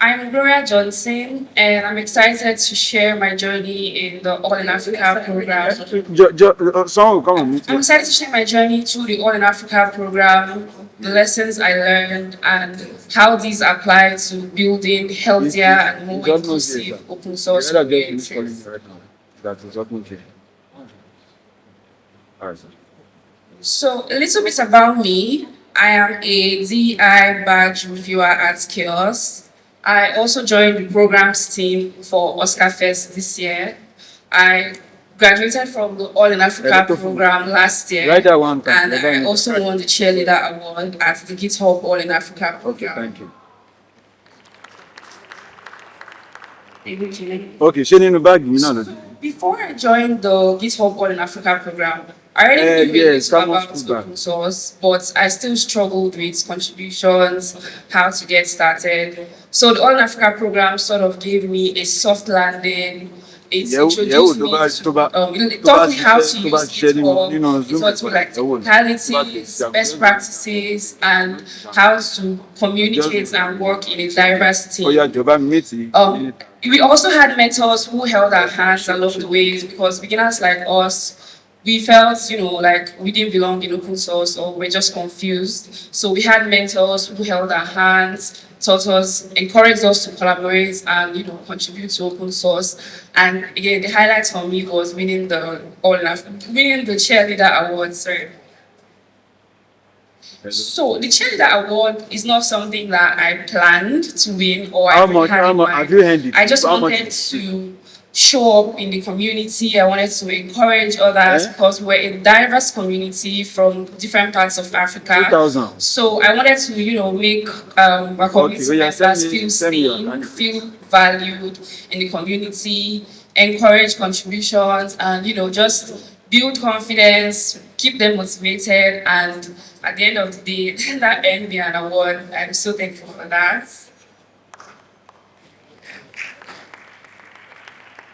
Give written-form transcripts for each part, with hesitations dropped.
I'm Gloria Johnson, and I'm excited to share my journey in the All in Africa program. I'm excited to share my journey through the All in Africa program, the lessons I learned, and how these apply to building healthier and more inclusive open source communities. So, a little bit about me. I am a DI badge reviewer at Chaos. I also joined the programs team for Oscar Fest this year. I graduated from the All in Africa program last year, and I also won the Cheerleader Award at the GitHub All in Africa program. Thank you. Thank you. Okay, sharing the bag, you know. Before I joined the GitHub All in Africa program, I already knew a little about open source, but I still struggled with contributions, how to get started. So the All in Africa program sort of gave me a soft landing. It introduced me it taught me how to use GitHub, it taught me like technicalities, best practices, and how to communicate and work in a diverse team. We also had mentors who held our hands along the way because beginners like us, we felt, like we didn't belong in open source or we're just confused. So we had mentors who held our hands, taught us, encouraged us to collaborate and, contribute to open source. And again, the highlight for me was winning the Cheerleader Award. Sorry. So the Cheerleader Award is not something that I planned to win or I had in mind. I just wanted to show up in the community. I wanted to encourage others because we're a diverse community from different parts of Africa. So I wanted to, make our community members feel seen, feel valued in the community, encourage contributions, and just build confidence, keep them motivated, and at the end of the day, that earned me an award. I'm so thankful for that.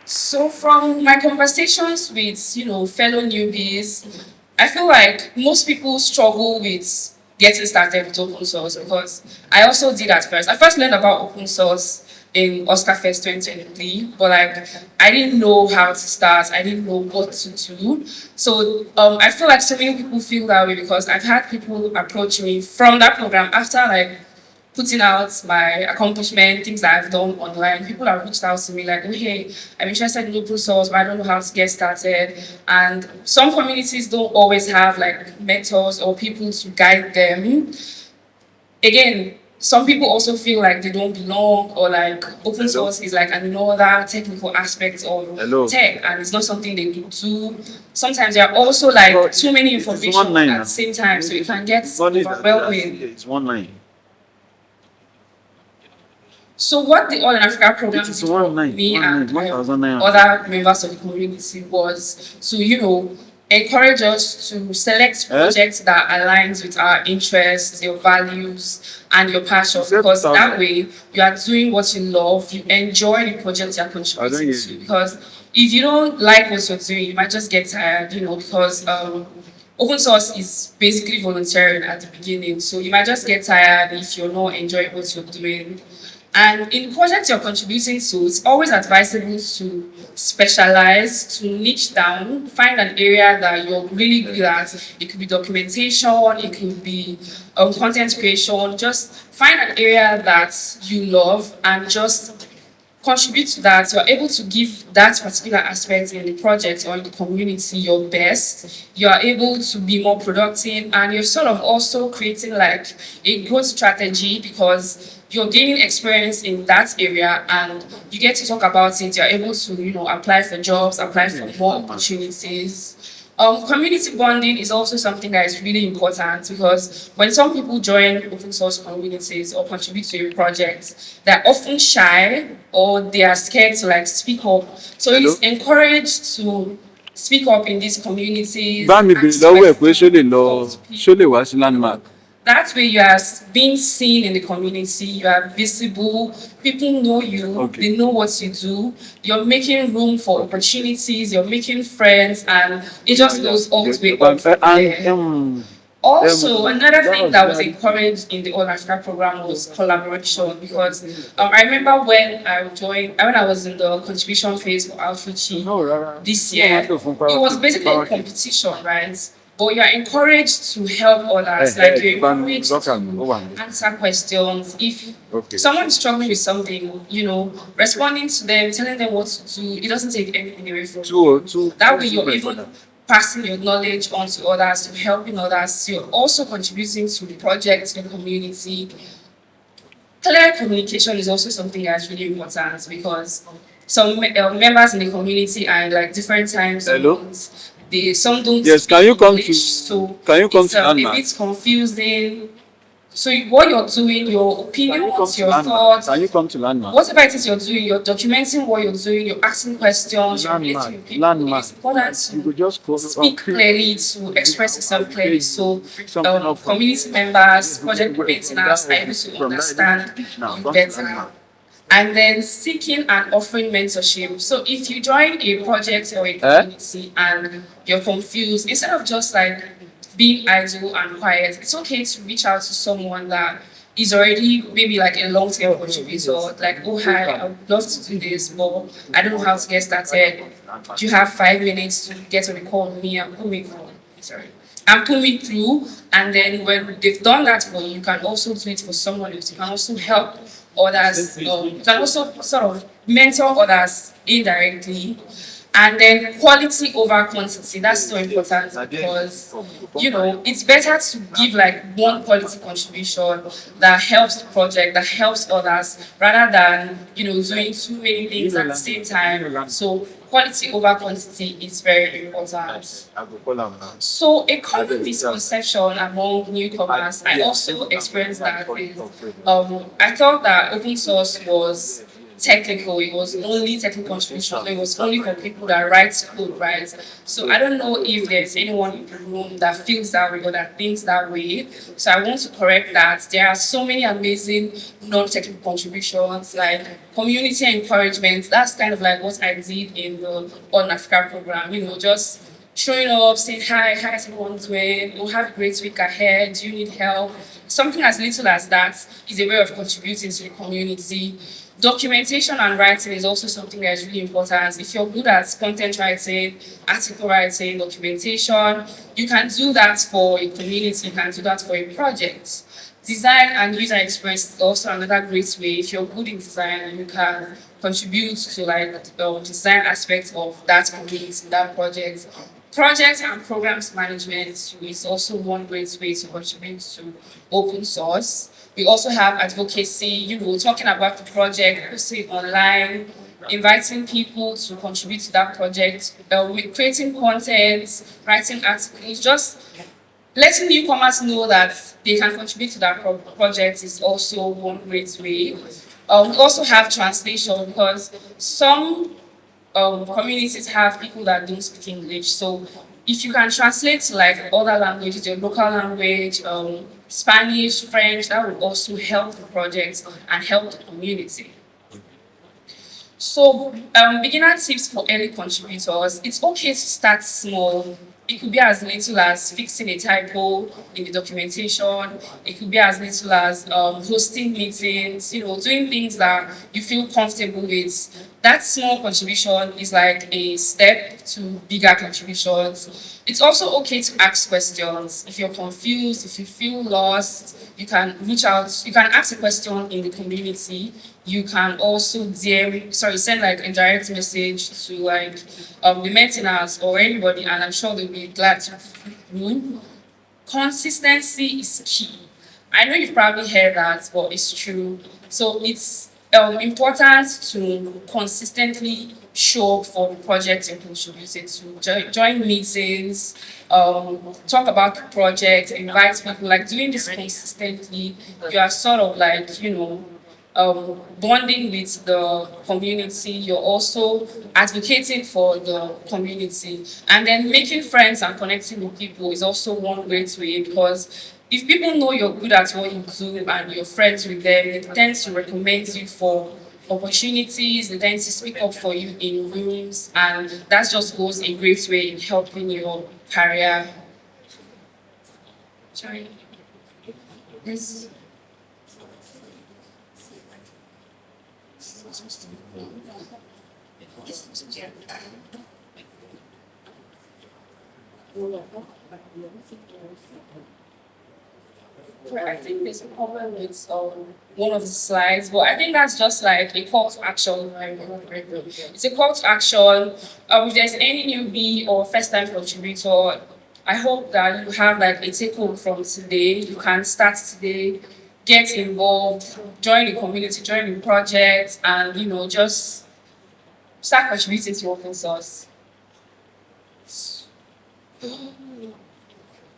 So from my conversations with, fellow newbies, I feel like most people struggle with getting started with open source because I also did at first. I first learned about open source in Oscar Fest 2023, but I didn't know how to start. I didn't know what to do. So I feel like so many people feel that way because I've had people approach me from that program after putting out my accomplishment, things that I've done online. People have reached out to me like, oh, hey, I'm interested in open source, but I don't know how to get started. And some communities don't always have mentors or people to guide them. Again, some people also feel like they don't belong or open source is another technical aspect of tech and it's not something they do. Sometimes there are also too many information at the same time, so you can get overwhelming. It's 1 line. So what the All in Africa program did for me and other members of the community was to, encourage us to select projects that aligns with our interests, your values, and your passion. Because that way you are doing what you love, you enjoy the project you're contributing to. Because if you don't like what you're doing, you might just get tired, because open source is basically volunteering at the beginning. So you might just get tired if you're not enjoying what you're doing. And in the project you're contributing to, it's always advisable to specialize, to niche down, find an area that you're really good at. It could be documentation, it could be content creation. Just find an area that you love and just contribute to that. You're able to give that particular aspect in the project or in the community your best. You are able to be more productive and you're sort of also creating a growth strategy because you're gaining experience in that area and you get to talk about it. You're able to, apply for jobs, apply for more opportunities. Community bonding is also something that is really important because when some people join open source communities or contribute to a project, they're often shy or they are scared to speak up. So it's encouraged to speak up in these communities. That way you are being seen in the community, you are visible, people know you, they know what you do, you're making room for opportunities, you're making friends, and it just goes all the way up from there. Also, another thing that was encouraged in the All Africa program was collaboration because I remember when I was in the contribution phase for outreach this year, it was basically a competition, right? But you're encouraged to help others, like you're encouraged to answer questions. If someone is struggling with something, responding to them, telling them what to do, it doesn't take anything away from you. That way, you're even passing your knowledge on to others, to helping others. You're also contributing to the project, the community. Clear communication is also something that's really important because some members in the community are in like different time zones. Some don't speak English, so it's a bit confusing. So what you're doing, your opinions, your thoughts, whatever it is you're doing, you're documenting what you're doing, you're asking questions, you're relating with people. It's important to speak clearly, to express yourself clearly, so community members, project maintainers are able to understand you better. And then seeking and offering mentorship. So if you join a project or a community and you're confused, instead of just like being idle and quiet, it's okay to reach out to someone that is already maybe like a long-term contributor, like, oh hi, I would love to do this, but I don't know how to get started. Do you have 5 minutes to get on a call with me and put me through? And then when they've done that for you, you can also do it for someone else. You can also help others. You can also sort of mentor others indirectly. And then quality over quantity. That's so important because it's better to give like one quality contribution that helps the project, that helps others, rather than doing too many things at the same time. So quality over quantity is very important. So a common misconception among newcomers, I also experienced that is I thought that open source was technical, it was only technical contribution, it was only for people that write code, right? So I don't know if there's anyone in the room that feels that way or that thinks that way. So I want to correct that. There are so many amazing non-technical contributions, like community encouragement. That's kind of like what I did in the All in Africa program, just showing up, saying hi, how's everyone doing? We'll have a great week ahead. Do you need help? Something as little as that is a way of contributing to the community. Documentation and writing is also something that is really important. If you're good at content writing, article writing, documentation, you can do that for a community, you can do that for a project. Design and user experience is also another great way. If you're good in design, you can contribute to like the design aspect of that community, that project. Project and programs management is also one great way to contribute to open source. We also have advocacy, talking about the project, posting online, inviting people to contribute to that project, creating content, writing articles, just letting newcomers know that they can contribute to that project is also one great way. We also have translation because some communities have people that don't speak English. So if you can translate to like other languages, your local language, Spanish, French, that will also help the project and help the community. So beginner tips for early contributors, it's okay to start small. It could be as little as fixing a typo in the documentation. It could be as little as hosting meetings, doing things that you feel comfortable with. That small contribution is like a step to bigger contributions. It's also okay to ask questions. If you're confused, if you feel lost, you can reach out. You can ask a question in the community. You can also send like a direct message to like the maintainers or anybody, and I'm sure they'll be glad to you. Consistency is key. I know you've probably heard that, but it's true. So it's important to consistently show up for the project you're contributing to, join meetings, talk about the project, invite people. Like doing this consistently, you are sort of like, bonding with the community. You're also advocating for the community, and then making friends and connecting with people is also one great way, because if people know you're good at what you do and you're friends with them, they tend to recommend you for opportunities, they tend to speak up for you in rooms, and that just goes a great way in helping your career. Sorry. This. I think there's a problem with one of the slides, but I think that's just like a call to action. It's a call to action. If there's any newbie or first time contributor, I hope that you have like a take home from today. You can start today, get involved, join the community, join the project, and just start contributing to open source.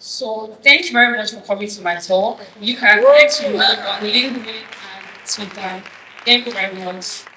So thank you very much for coming to my talk. You can connect with me on LinkedIn and Twitter. Thank you very much.